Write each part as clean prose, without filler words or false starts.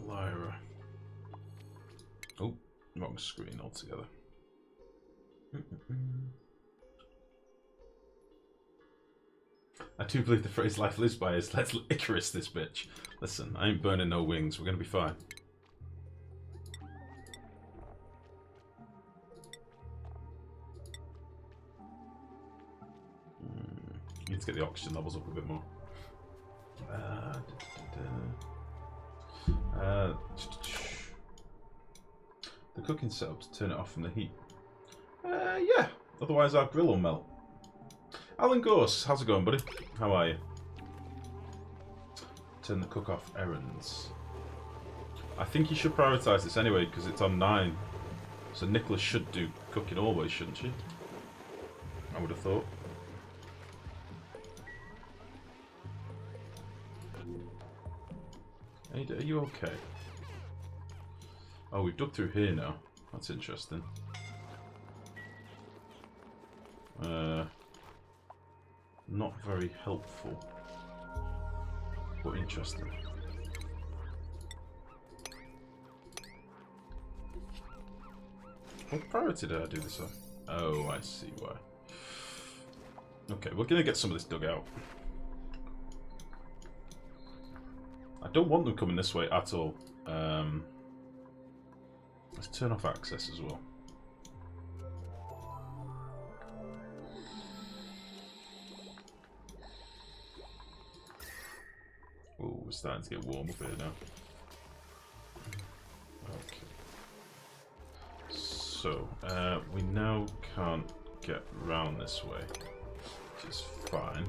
Lyra. Oh, wrong screen altogether. I do believe the phrase life lives by is let's Icarus this bitch. Listen, I ain't burning no wings, we're gonna be fine. Need to get the oxygen levels up a bit more. The cooking setup to turn it off from the heat. Yeah, otherwise our grill will melt. Alan Gorse, how's it going, buddy? How are you? Turn the cook off errands. I think you should prioritise this anyway because it's on 9. So Nicholas should do cooking always, shouldn't she? I would have thought. Ada, are you okay? Oh, we've dug through here now. That's interesting. Not very helpful, but interesting. What priority did I do this on? Oh, I see why. Okay, we're gonna get some of this dug out. I don't want them coming this way at all. Let's turn off access as well. Oh, we're starting to get warm up here now. Okay. So, we now can't get round this way, which is fine.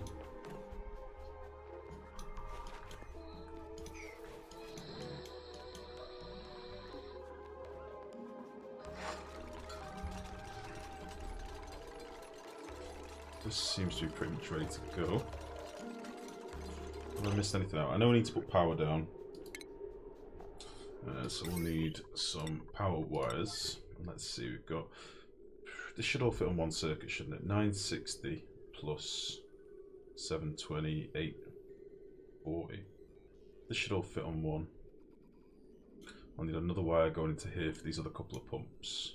This seems to be pretty much ready to go. Have I missed anything out? I know we need to put power down. So we'll need some power wires. Let's see, we've got... This should all fit on one circuit, shouldn't it? 960 plus 720, 840. This should all fit on one. I'll need another wire going into here for these other couple of pumps.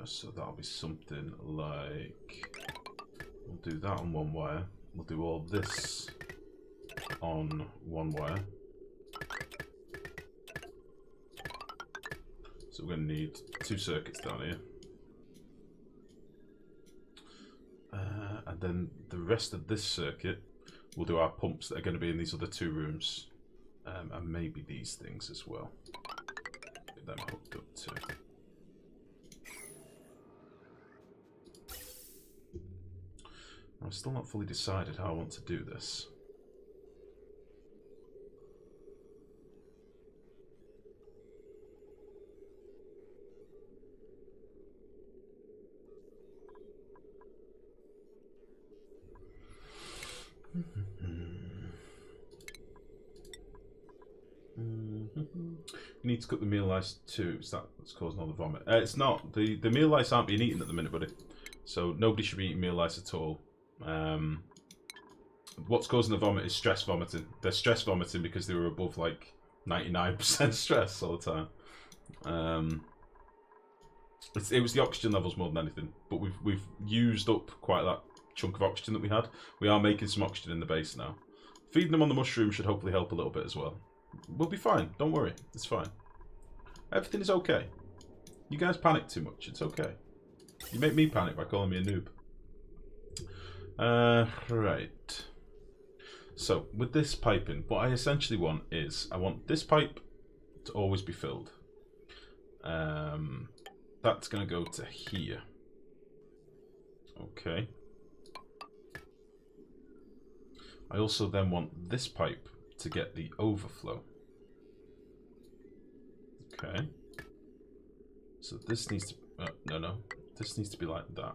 So that'll be something like... We'll do that on one wire. We'll do all this on one wire. So we're going to need 2 circuits down here. And then the rest of this circuit, we'll do our pumps that are going to be in these other 2 rooms. And maybe these things as well. Get them hooked up too. I've still not fully decided how I want to do this. You need to cook the meal lice too. Is that what's causing all the vomit? It's not. The meal lice aren't being eaten at the minute, buddy. So nobody should be eating meal lice at all. What's causing the vomit is stress vomiting. They're stress vomiting because they were above like 99% stress all the time. It was the oxygen levels more than anything. But we've used up quite that chunk of oxygen that we had. We are making some oxygen in the base now. Feeding them on the mushroom should hopefully help a little bit as well. We'll be fine. Don't worry. It's fine. Everything is okay. You guys panic too much. It's okay. You make me panic by calling me a noob. Right. So, with this piping, what I essentially want is, I want this pipe to always be filled. That's going to go to here. Okay. I also then want this pipe to get the overflow. Okay. So this needs to... no. This needs to be like that.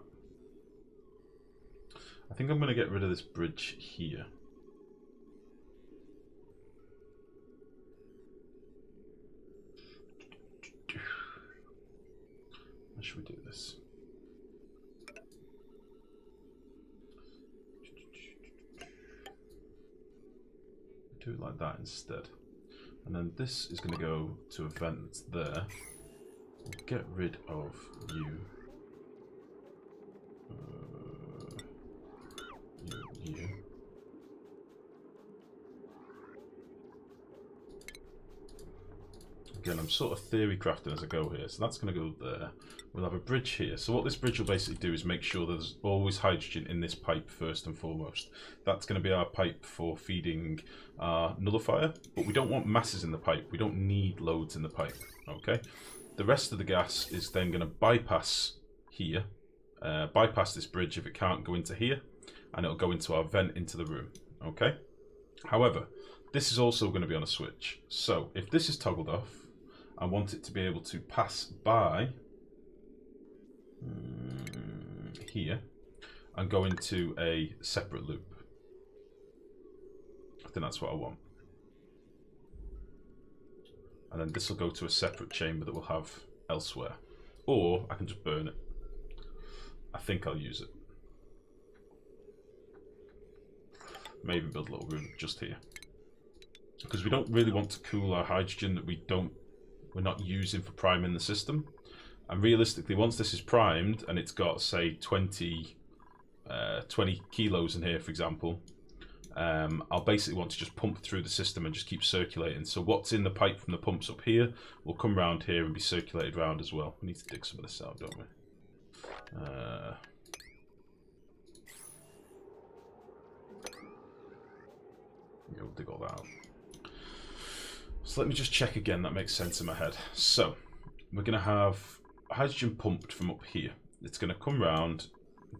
I think I'm going to get rid of this bridge here. How should we do this? do it like that instead. And then this is going to go to a vent that's there. We'll get rid of you. You. Again, I'm sort of theory crafting as I go here. So that's going to go there. We'll have a bridge here. So what this bridge will basically do is make sure there's always hydrogen in this pipe first and foremost. That's going to be our pipe for feeding our nullifier. But we don't want masses in the pipe. We don't need loads in the pipe. Okay. The rest of the gas is then going to bypass here. Bypass this bridge if it can't go into here. And it'll go into our vent into the room. Okay. However, this is also going to be on a switch. So if this is toggled off, I want it to be able to pass by here and go into a separate loop. I think that's what I want. And then this will go to a separate chamber that we'll have elsewhere. Or I can just burn it. I think I'll use it. Maybe build a little room just here. Because we don't really want to cool our hydrogen that we're not using for priming the system. And realistically, once this is primed and it's got, say, 20 kilos in here, for example, I'll basically want to just pump through the system and just keep circulating. So what's in the pipe from the pumps up here will come round here and be circulated round as well. We need to dig some of this out, don't we? Yeah, we'll dig all that out. So let me just check again, that makes sense in my head. So, we're going to have hydrogen pumped from up here. It's going to come round,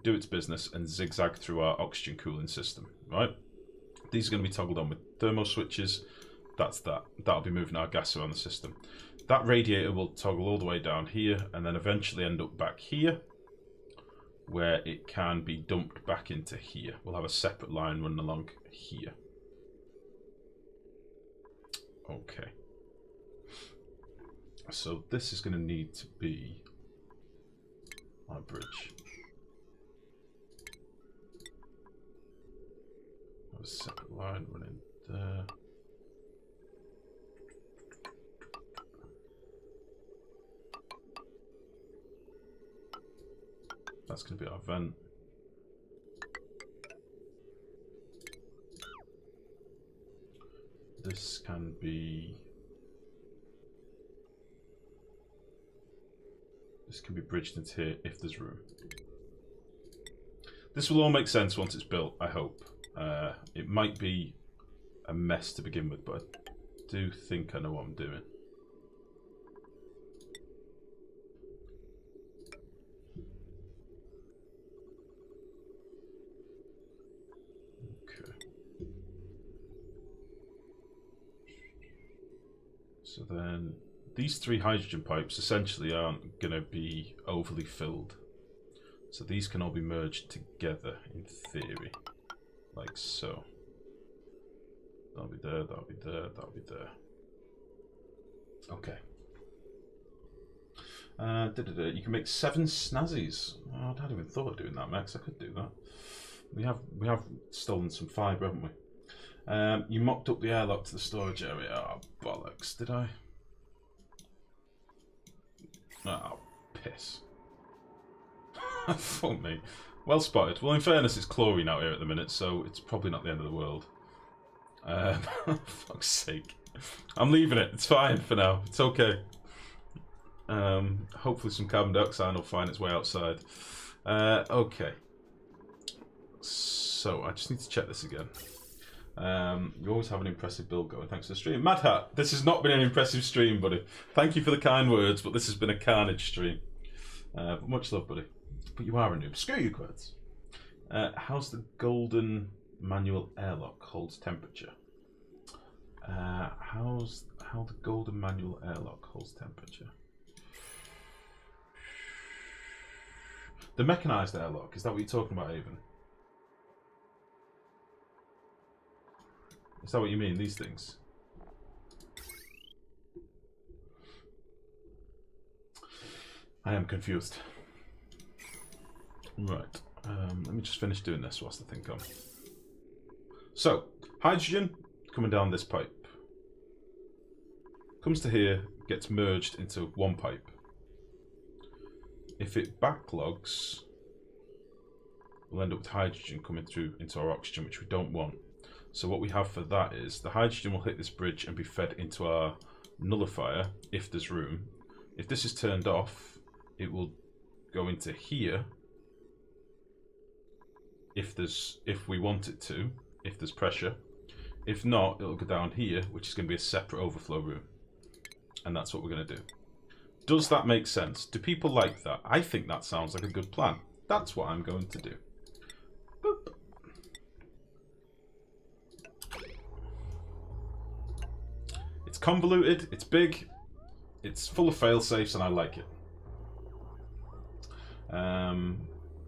do its business, and zigzag through our oxygen cooling system, right? These are going to be toggled on with thermo switches. That's that. That'll be moving our gas around the system. That radiator will toggle all the way down here, and then eventually end up back here, where it can be dumped back into here. We'll have a separate line running along here. Okay. So this is going to need to be our bridge. Have a separate line running there. That's going to be our vent. This can be bridged into here if there's room. This will all make sense once it's built, I hope. It might be a mess to begin with, but I do think I know what I'm doing. So then these three hydrogen pipes essentially aren't going to be overly filled. So these can all be merged together in theory, like so. That'll be there, that'll be there, that'll be there. Okay. You can make 7 snazzies. Oh, I hadn't even thought of doing that, Max. I could do that. We have stolen some fibre, haven't we? You mocked up the airlock to the storage area. Oh, bollocks. Did I? Oh, piss. Fuck me. Well spotted. Well, in fairness, it's chlorine out here at the minute, so it's probably not the end of the world. Fuck's sake. I'm leaving it. It's fine for now. It's okay. Hopefully some carbon dioxide will find its way outside. Okay. So, I just need to check this again. You always have an impressive build going. Thanks for the stream. Mad Hat, this has not been an impressive stream, buddy. Thank you for the kind words, but this has been a carnage stream. But much love, buddy. But you are a noob. Screw you, Quirts. How's the golden manual airlock holds temperature? How the golden manual airlock holds temperature? The mechanized airlock, is that what you're talking about, Avon? Is that what you mean, these things? I am confused. Right, let me just finish doing this whilst I think on. So, hydrogen, coming down this pipe. Comes to here, gets merged into one pipe. If it backlogs, we'll end up with hydrogen coming through into our oxygen, which we don't want. So what we have for that is the hydrogen will hit this bridge and be fed into our nullifier if there's room. If this is turned off, it will go into here if we want it to, if there's pressure. If not, it'll go down here, which is going to be a separate overflow room. And that's what we're going to do. Does that make sense? Do people like that? I think that sounds like a good plan. That's what I'm going to do. Boop. It's convoluted, it's big, it's full of fail-safes, and I like it.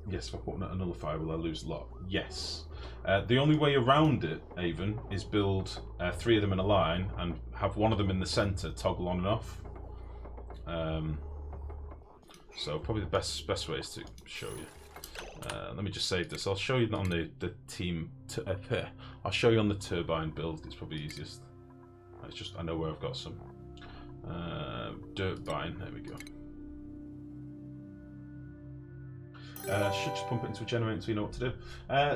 Yes, if I put a nullifier, will I lose a lot? Yes. The only way around it, Avon, is build 3 of them in a line and have one of them in the centre toggle on and off. So probably the best way is to show you. Let me just save this. I'll show you on the team. I'll show you on the turbine build. It's probably easiest. It's just I know where I've got some. Dirtbine. There we go. Should just pump it into a generator so you know what to do.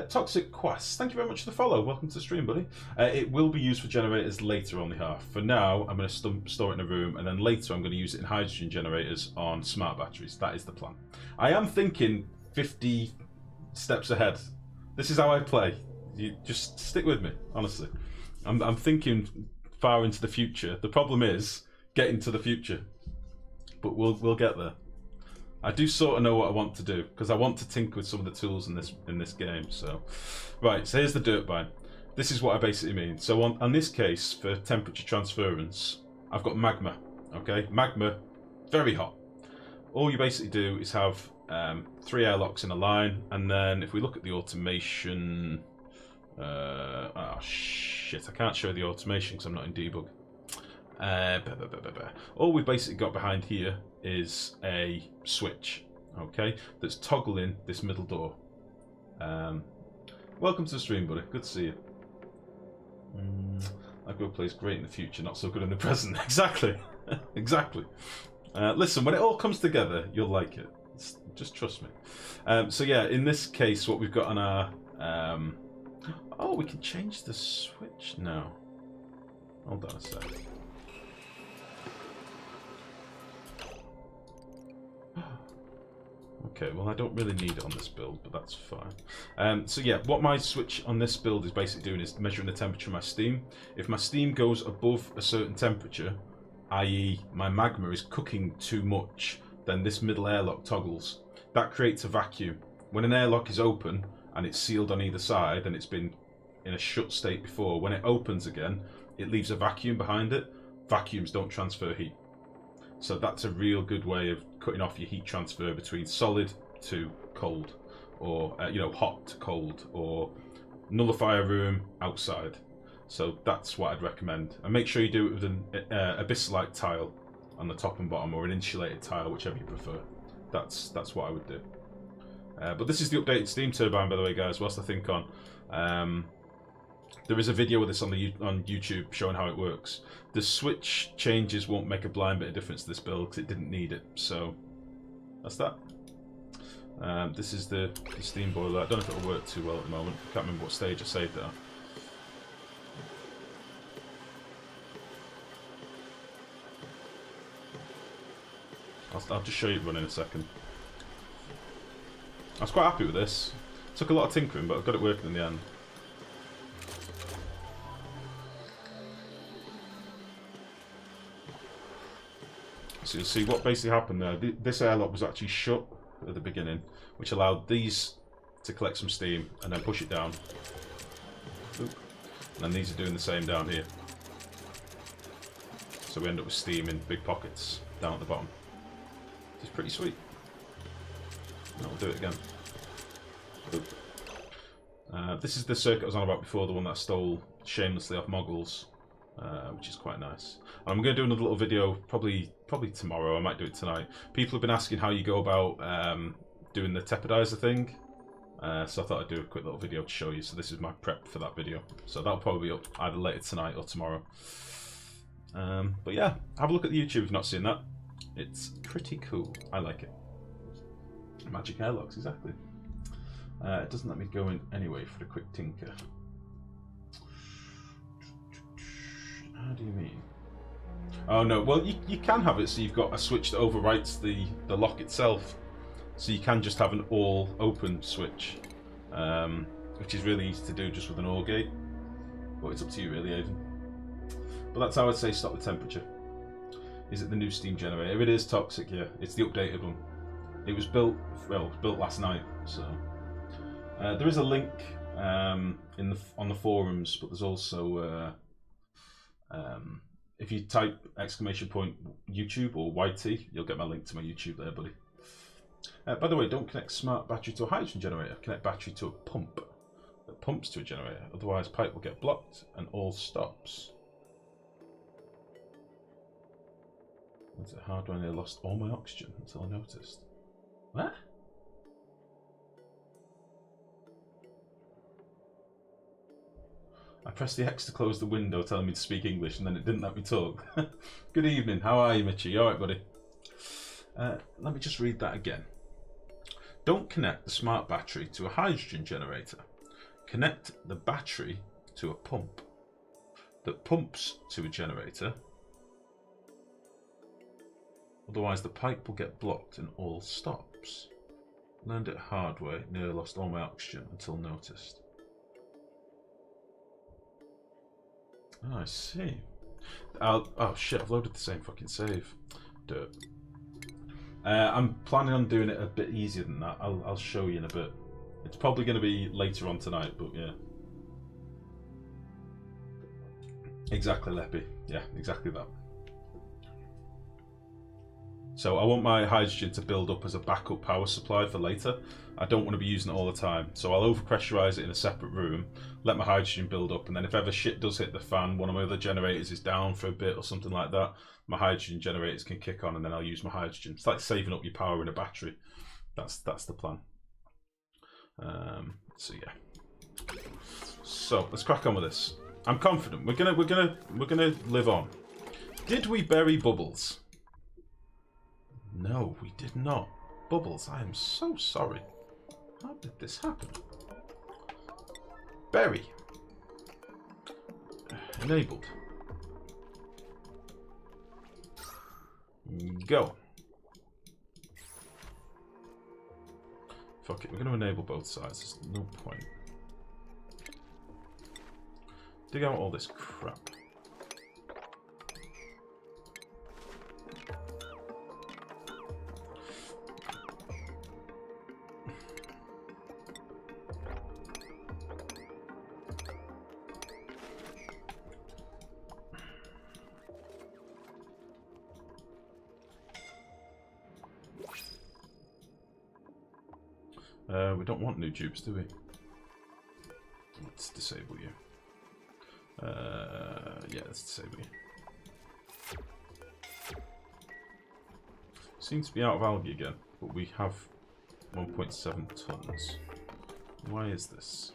Toxic Quest, thank you very much for the follow. Welcome to the stream, buddy. It will be used for generators later on the half. For now, I'm going to store it in a room, and then later I'm going to use it in hydrogen generators on smart batteries. That is the plan. I am thinking 50 steps ahead. This is how I play. You just stick with me, honestly. I'm thinking far into the future. The problem is getting to the future, but we'll get there. I do sort of know what I want to do because I want to tinker with some of the tools in this game. So, right. So here's the Dirtbine. This is what I basically mean. So on this case for temperature transference, I've got magma. Okay, magma, very hot. All you basically do is have 3 airlocks in a line, and then if we look at the automation, oh shit, I can't show the automation because I'm not in debug. All we've basically got behind here is a switch, okay, that's toggling this middle door. Welcome to the stream, buddy. Good to see you. Lifegrow plays great in the future, not so good in the present. Exactly. Exactly. Listen, when it all comes together, you'll like it. Just trust me. So yeah, in this case, what we've got on our... oh, we can change the switch now. Hold on a sec. Okay, well I don't really need it on this build, but that's fine. So yeah, what my switch on this build is basically doing is measuring the temperature of my steam. If my steam goes above a certain temperature, i.e. my magma is cooking too much, then this middle airlock toggles. That creates a vacuum. When an airlock is open and it's sealed on either side and it's been in a shut state before, when it opens again, it leaves a vacuum behind it. Vacuums don't transfer heat. So that's a real good way of cutting off your heat transfer between solid to cold, or hot to cold, or nullifier room outside. So that's what I'd recommend. And make sure you do it with an abyssalite tile on the top and bottom, or an insulated tile, whichever you prefer. That's what I would do. But this is the updated steam turbine, by the way, guys. Whilst I think on, there is a video of this on YouTube showing how it works. The switch changes won't make a blind bit of difference to this build because it didn't need it. So that's that. This is the steam boiler. I don't know if it'll work too well at the moment. I can't remember what stage I saved it at. I'll just show you it run in a second. I was quite happy with this. Took a lot of tinkering, but I've got it working in the end. So you'll see what basically happened there. This airlock was actually shut at the beginning, which allowed these to collect some steam and then push it down. Oop. And then these are doing the same down here. So we end up with steam in big pockets down at the bottom. It's pretty sweet. I'll do it again. This is the circuit I was on about before, the one that I stole shamelessly off Moggles, which is quite nice. I'm going to do another little video probably tomorrow. I might do it tonight. People have been asking how you go about doing the tepidizer thing. So I thought I'd do a quick little video to show you. So this is my prep for that video. So that'll probably be up either later tonight or tomorrow. But yeah, have a look at the YouTube if you've not seen that. It's pretty cool. I like it. Magic airlocks, exactly. It doesn't let me go in anyway for a quick tinker. How do you mean? Oh no, well you can have it so you've got a switch that overwrites the lock itself. So you can just have an all open switch, which is really easy to do just with an OR gate. But it's up to you really, Aiden. But that's how I'd say stop the temperature. Is it the new steam generator? It is toxic, yeah. It's the updated one. It was built, well, it was built last night, so... there is a link on the forums, but there's also... if you type !YouTube or YT, you'll get my link to my YouTube there, buddy. By the way, don't connect smart battery to a hydrogen generator. Connect battery to a pump that pumps to a generator. Otherwise, pipe will get blocked and all stops. Was it hard when I lost all my oxygen until I noticed? What? I pressed the X to close the window, telling me to speak English, and then it didn't let me talk. Good evening. How are you, Mitchie? You alright, buddy? Let me just read that again. Don't connect the smart battery to a hydrogen generator. Connect the battery to a pump that pumps to a generator. Otherwise, the pipe will get blocked and all stops. Learned it hard way. Nearly lost all my oxygen until noticed. Oh, I see. Oh shit, I've loaded the same fucking save. Dirt. I'm planning on doing it a bit easier than that. I'll show you in a bit. It's probably going to be later on tonight, but yeah. Exactly, Leppy. Yeah, exactly that. So I want my hydrogen to build up as a backup power supply for later. I don't want to be using it all the time. So I'll overpressurize it in a separate room, let my hydrogen build up, and then if ever shit does hit the fan, one of my other generators is down for a bit or something like that, my hydrogen generators can kick on and then I'll use my hydrogen. It's like saving up your power in a battery. That's the plan. So yeah. So let's crack on with this. I'm confident. We're gonna live on. Did we bury Bubbles? No, we did not. Bubbles, I am so sorry. How did this happen? Berry. Enabled. Go. Fuck it, we're going to enable both sides. There's no point. Dig out all this crap. We don't want new tubes, do we? Let's disable you. Yeah, let's disable you. Seems to be out of algae again, but we have 1.7 tons. Why is this?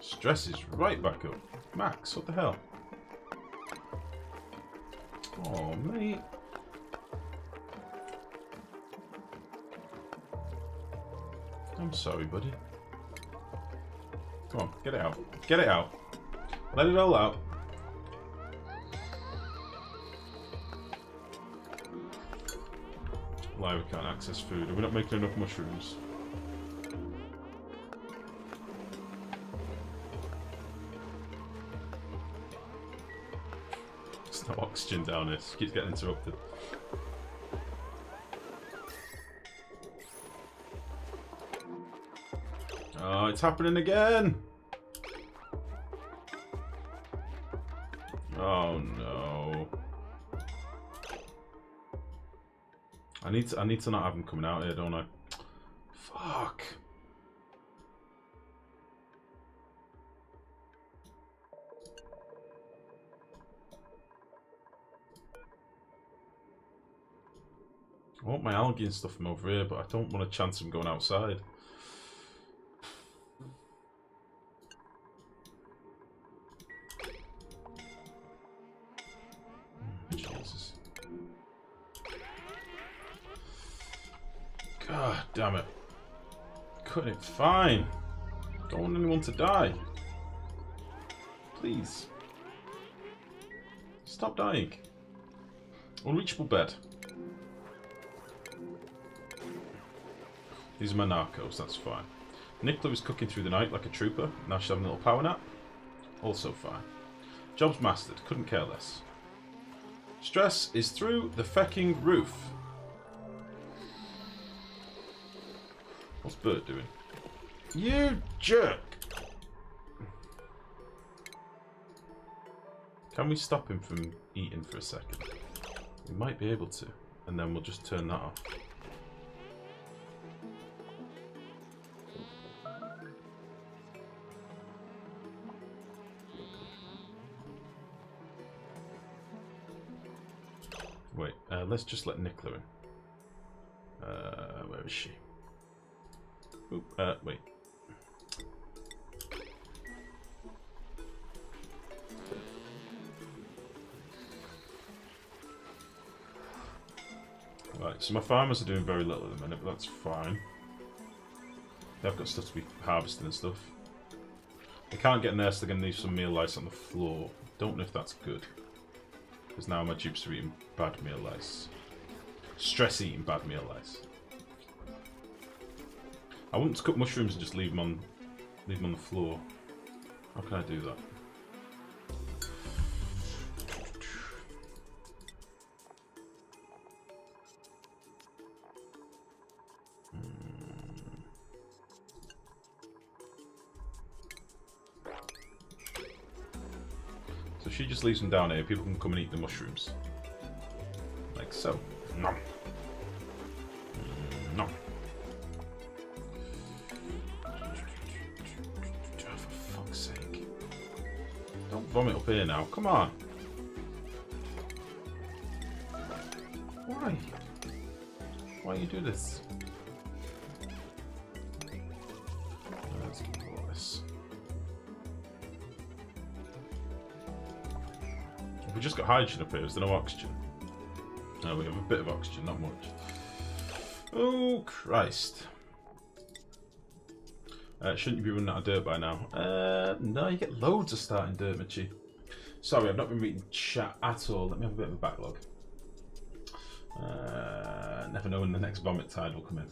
Stress is right back up. Max, what the hell? Oh, mate. I'm sorry, buddy. Come on, get it out. Get it out. Let it all out. Why we can't access food? Are we not making enough mushrooms? There's no oxygen down here. It keeps getting interrupted. Oh, it's happening again! Oh no. I need to not have them coming out here, don't I? Fuck. I want my algae and stuff from over here, but I don't want to chance them going outside. Jesus. God damn it. Cut it fine. Don't want anyone to die. Please. Stop dying. Unreachable bed. These are my narcos, that's fine. Nicola was cooking through the night like a trooper. Now she's having a little power nap. Also fine. Job's mastered. Couldn't care less. Stress is through the fecking roof. What's Bert doing? You jerk! Can we stop him from eating for a second? We might be able to. And then we'll just turn that off. Wait, let's just let Nicola in. Where is she? Oop, wait. Right, so my farmers are doing very little at the minute, but that's fine. They've got stuff to be harvesting and stuff. They can't get nurse, they're going to leave some meal lice on the floor. Don't know if that's good. Because now my dupes are eating bad meal lice. Stress eating bad meal lice. I want to cook mushrooms and just leave them on the floor. How can I do that? So she just leaves them down here. People can come and eat the mushrooms. Like so. Nom. Nom. For fuck's sake. Don't vomit up here now. Come on. Why? Why you do this? Let's get all this. We just got hydrogen up here. Is there no oxygen? No, we have a bit of oxygen, not much. Oh, Christ. Shouldn't you be running out of dirt by now? No, you get loads of starting dirt, Mitchie. Sorry, I've not been reading chat at all. Let me have a bit of a backlog. Never know when the next vomit tide will come in.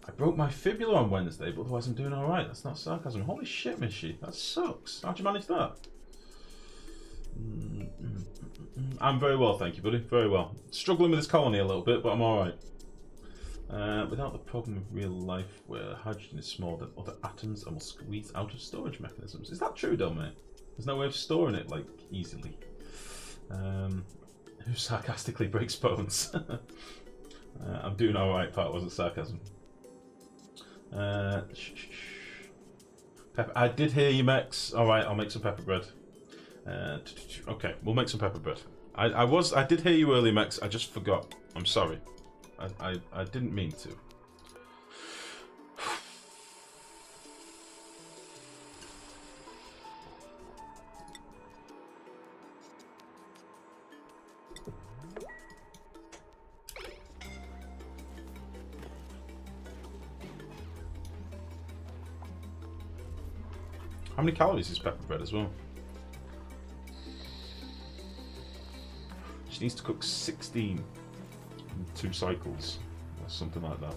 I broke my fibula on Wednesday, but otherwise I'm doing alright. That's not sarcasm. Holy shit, Mitchie. That sucks. How'd you manage that? I'm very well, thank you, buddy. Very well. Struggling with this colony a little bit, but I'm alright. Without the problem of real life where hydrogen is smaller than other atoms and will squeeze out of storage mechanisms. Is that true, though, mate? There's no way of storing it, like, easily. Who sarcastically breaks bones? I'm doing alright, that wasn't sarcasm. Pepper. I did hear you, Mex. Alright, I'll make some pepper bread. Okay, we'll make some pepper bread. I did hear you earlier, Mex. I just forgot. I'm sorry. I didn't mean to. How many calories is pepper bread as well? She needs to cook 16 in 2 cycles, or something like that.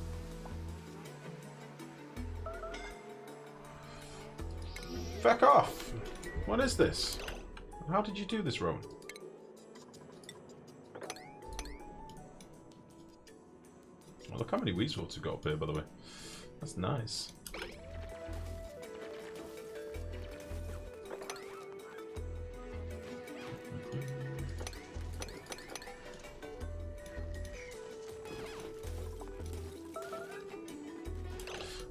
Feck off! What is this? How did you do this, Rowan? Well, look how many weasels we've got up here, by the way. That's nice.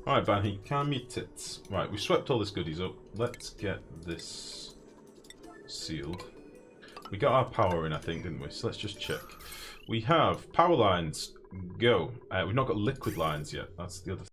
Alright, Banny, calm your tits. Right, we swept all this goodies up. Let's get this sealed. We got our power in, I think, didn't we? So let's just check. We have power lines go. We've not got liquid lines yet. That's the other